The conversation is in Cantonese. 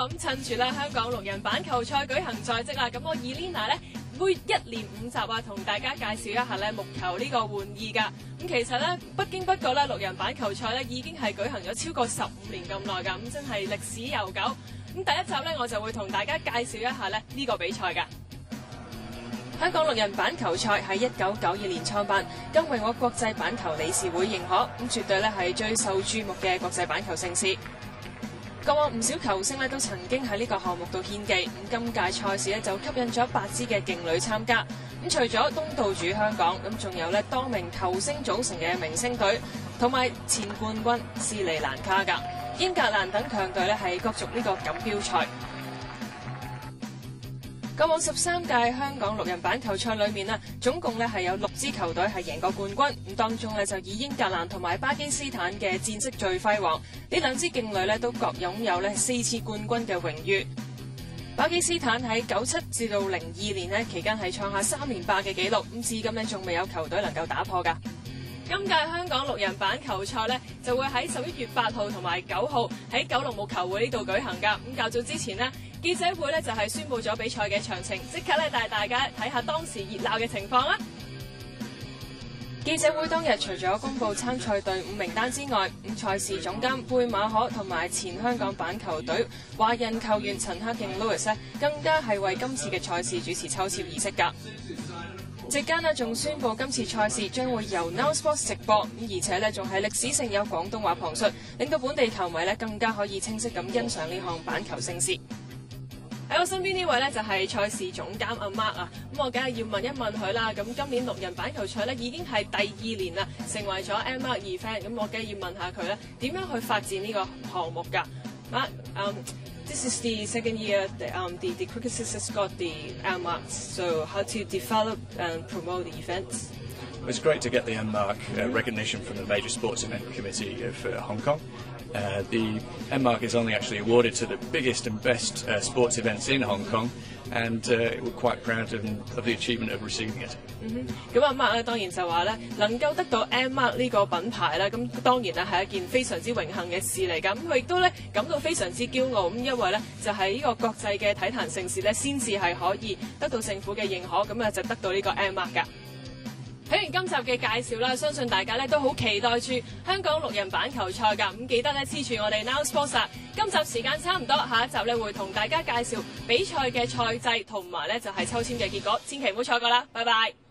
咁趁住咧香港6人板球賽舉行在即啦，咁我 Elena 咧會一連5集啊，同大家介紹一下咧木球呢個玩意㗎。咁其實咧不經不覺咧6人板球賽咧已經係舉行咗超過15年咁耐㗎，咁真係歷史悠久。咁第一集咧我就會同大家介紹一下咧呢個比賽㗎。香港6人板球賽喺1992年創辦，更榮獲國際板球理事會認可，咁絕對咧係最受注目嘅國際板球盛事。過往唔少球星咧都曾經喺呢個項目度獻技，咁今屆賽事咧就吸引咗8支嘅勁旅參加。咁除咗東道主香港，咁仲有咧多名球星組成嘅明星隊，同埋前冠軍斯里蘭卡㗎、英格蘭等強隊咧係角逐呢個錦標賽。過往13屆香港6人板球賽裏面啊，總共咧係有6支球隊係贏過冠軍，咁當中咧就以英格蘭同埋巴基斯坦嘅戰績最輝煌，呢兩支勁旅咧都各擁有咧4次冠軍嘅榮譽。巴基斯坦喺97至到02年咧期間係創下3連霸嘅紀錄，咁至今咧仲未有球隊能夠打破㗎。今屆香港6人板球賽咧就會喺11月8號同埋9號喺九龍木球會呢度舉行㗎。咁較早之前呢，記者會咧就係宣布咗比賽嘅詳情，即刻咧帶大家睇下當時熱鬧嘅情況啦。記者會當日除咗公布參賽隊伍名單之外，咁賽事總監貝馬可同埋前香港板球隊華人球員陳克敬 Louis 咧，更加係為今次嘅賽事主持抽籤儀式㗎。席間呢仲宣布今次賽事將會由 Now Sports 直播，而且呢仲係歷史性有廣東話旁述，令到本地球迷呢更加可以清晰咁欣賞呢項板球盛事。喺我身邊呢位呢就係賽事總監阿 Mark 啊，咁我梗係要問一問佢啦。咁今年6人板球賽呢已經係第2年啦，成為咗 M-Mark event，咁我梗係要問下佢咧點樣去發展呢個項目㗎？This is the second year the Cricket Sisters got the M-Mark. So how to develop and promote the events? It's great to get the M-Mark recognition from the Major Sports Event Committee of Hong Kong. The M-Mark is only actually awarded to the biggest and best sports events in Hong Kong, and we're quite proud of the achievement of receiving it. 咁阿 Mark 咧當然就話咧，能夠得到 M-Mark 呢個品牌咧，咁當然咧係一件非常之榮幸嘅事嚟㗎。咁佢亦都咧感到非常之驕傲，咁因為咧就係呢個國際嘅體壇盛事咧，先至係可以得到政府嘅認可，咁啊就得到呢個 M-Mark 㗎。睇完今集嘅介紹啦，相信大家咧都好期待住香港6人板球賽㗎，咁記得咧黐住我哋 Now Sports 啊！今集時間差唔多，下一集咧會同大家介紹比賽嘅賽制同埋咧就係抽籤嘅結果，千祈唔好錯過啦！拜拜。